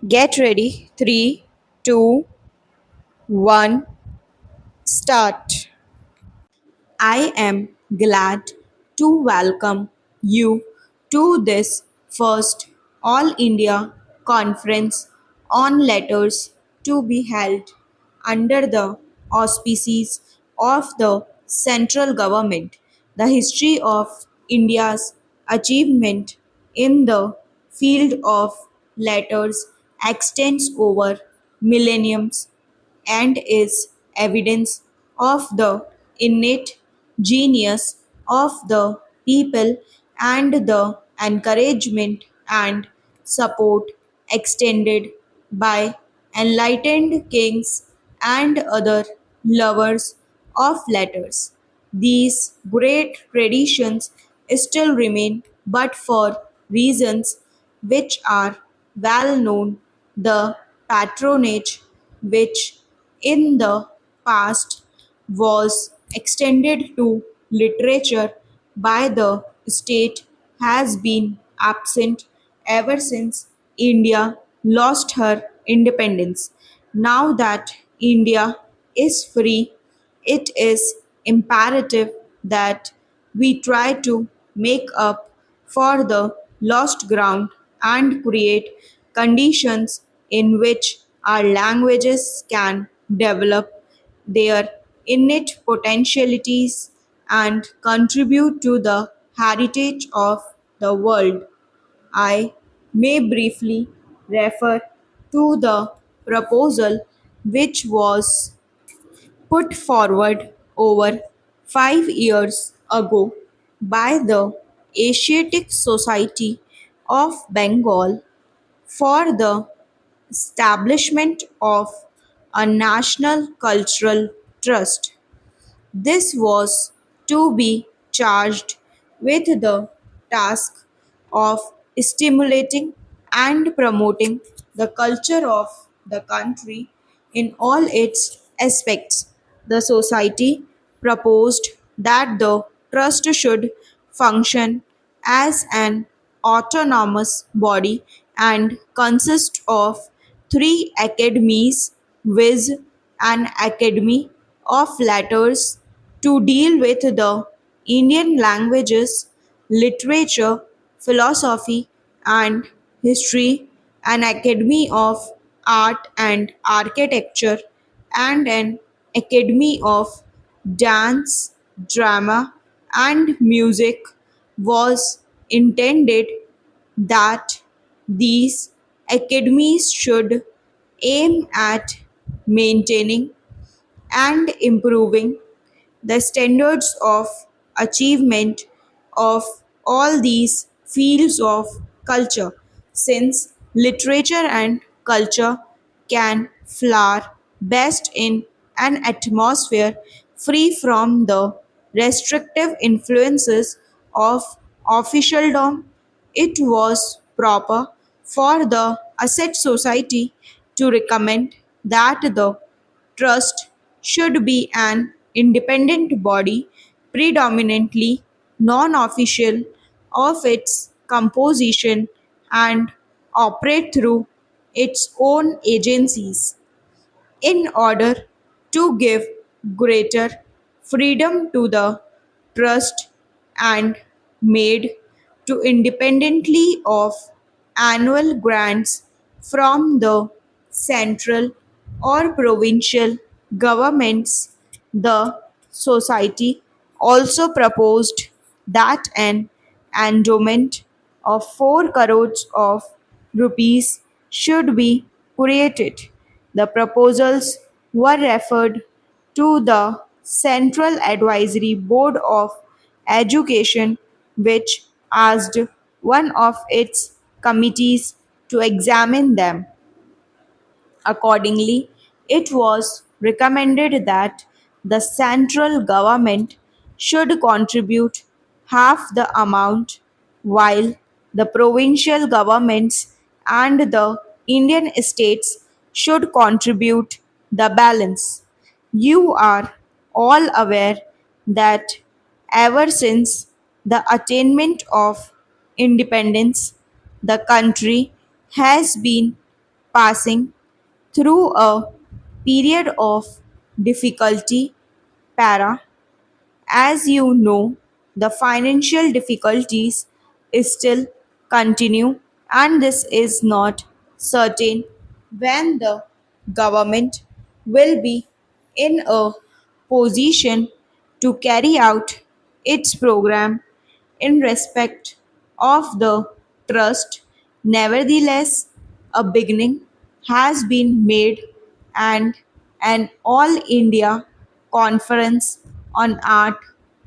Get ready. Three, two, one, start. I am glad to welcome you to this first All India Conference on Letters to be held under the auspices of the central government. The history of India's achievement in the field of letters extends over millenniums and is evidence of the innate genius of the people and the encouragement and support extended by enlightened kings and other lovers of letters. These great traditions still remain, but for reasons which are well known. The patronage, which in the past was extended to literature by the state, has been absent ever since India lost her independence. Now that India is free, it is imperative that we try to make up for the lost ground and create conditions in which our languages can develop their innate potentialities and contribute to the heritage of the world. I may briefly refer to the proposal which was put forward over 5 years ago by the Asiatic Society of Bengal for the establishment of a national cultural trust. This was to be charged with the task of stimulating and promoting the culture of the country in all its aspects. The society proposed that the trust should function as an autonomous body and consist of three academies, viz. An Academy of Letters to deal with the Indian languages, literature, philosophy, and history, an Academy of Art and Architecture, and an Academy of Dance, Drama, and Music was intended that these academies should aim at maintaining and improving the standards of achievement of all these fields of culture, since literature and culture can flower best in an atmosphere free from the restrictive influences of officialdom. It was proper for the Asset Society to recommend that the trust should be an independent body, predominantly non official, of its composition and operate through its own agencies in order to give greater freedom to the trust and made to independently of annual grants from the central or provincial governments. The society also proposed that an endowment of 4 crores of rupees should be created. The proposals were referred to the Central Advisory Board of Education, which asked one of its committees to examine them. Accordingly, it was recommended that the central government should contribute half the amount, while the provincial governments and the Indian states should contribute the balance. You are all aware that ever since the attainment of independence, the country has been passing through a period of difficulty. Para, as you know, the financial difficulties still continue, and this is not certain when the government will be in a position to carry out its program in respect of the trust. Nevertheless, a beginning has been made, and an All India Conference on Art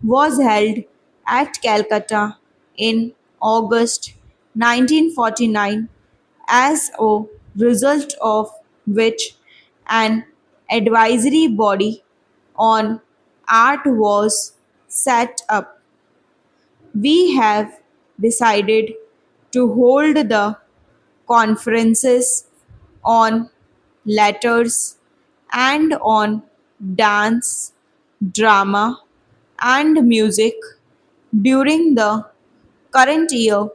was held at Calcutta in August 1949, as a result of which an advisory body on art was set up. We have decided to hold the conferences on letters and on dance, drama, and music during the current year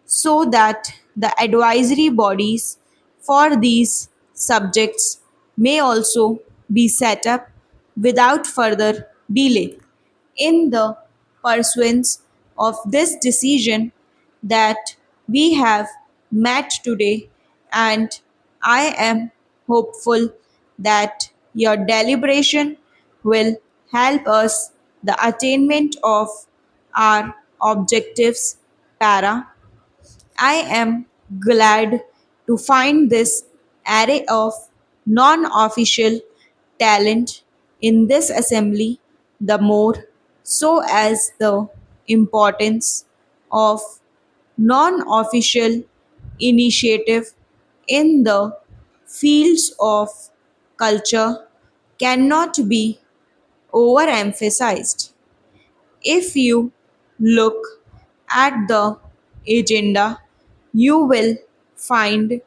so that the advisory bodies for these subjects may also be set up without further delay. In the pursuance of this decision that we have met today, and I am hopeful that your deliberation will help us the attainment of our objectives. Para, I am glad to find this array of non official talent in this assembly, the more so as the importance of non official initiative in the fields of culture cannot be overemphasized. If you look at the agenda, you will find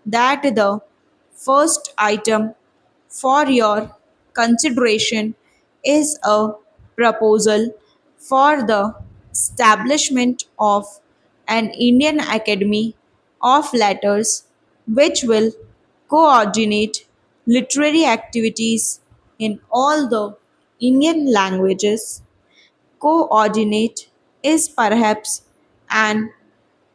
that the first item for your consideration is a proposal for the establishment of an Indian Academy of Letters which will coordinate literary activities in all the Indian languages. Coordinate is perhaps an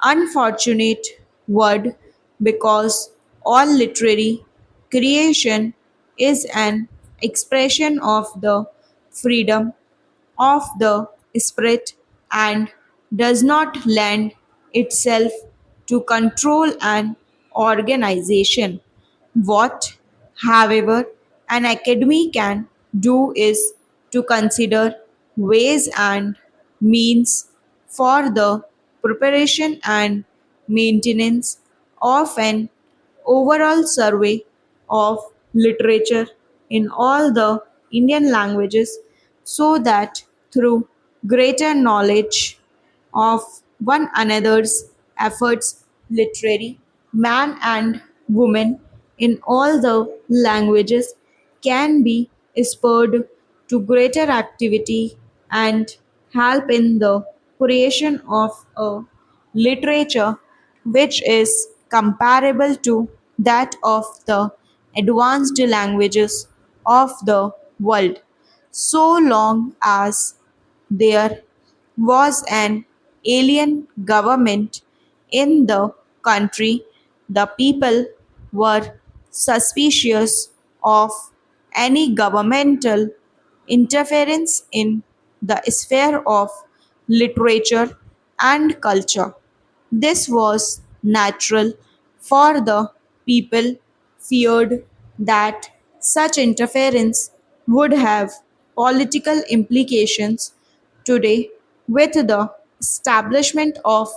unfortunate word because all literary creation is an expression of the freedom of the spirit and does not lend itself to control and organization. What, however, an academy can do is to consider ways and means for the preparation and maintenance of an overall survey of literature in all the Indian languages so that through greater knowledge of one another's efforts, literary man and woman in all the languages can be spurred to greater activity and help in the creation of a literature which is comparable to that of the advanced languages of the world. So long as there was an alien government in the country, the people were suspicious of any governmental interference in the sphere of literature and culture. This was natural, for the people feared that such interference would have political implications. Today, with the establishment of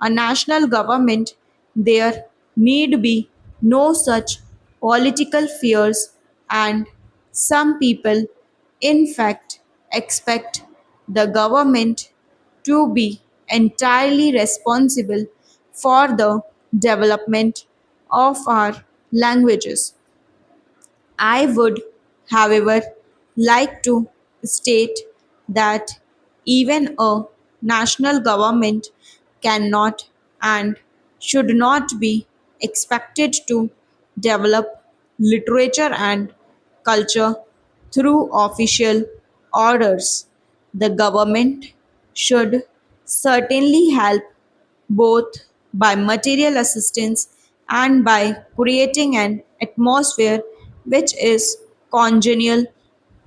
a national government, there need be no such political fears, and some people, in fact, expect the government to be entirely responsible for the development of our languages. I would, however, like to state that even a national government cannot and should not be expected to develop literature and culture through official orders. The government should certainly help both by material assistance and by creating an atmosphere which is congenial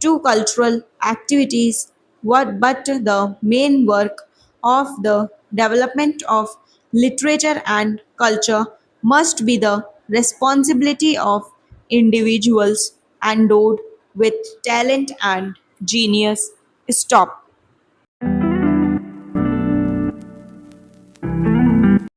to cultural activities. But the main work of the development of literature and culture must be the responsibility of individuals endowed with talent and genius. Stop.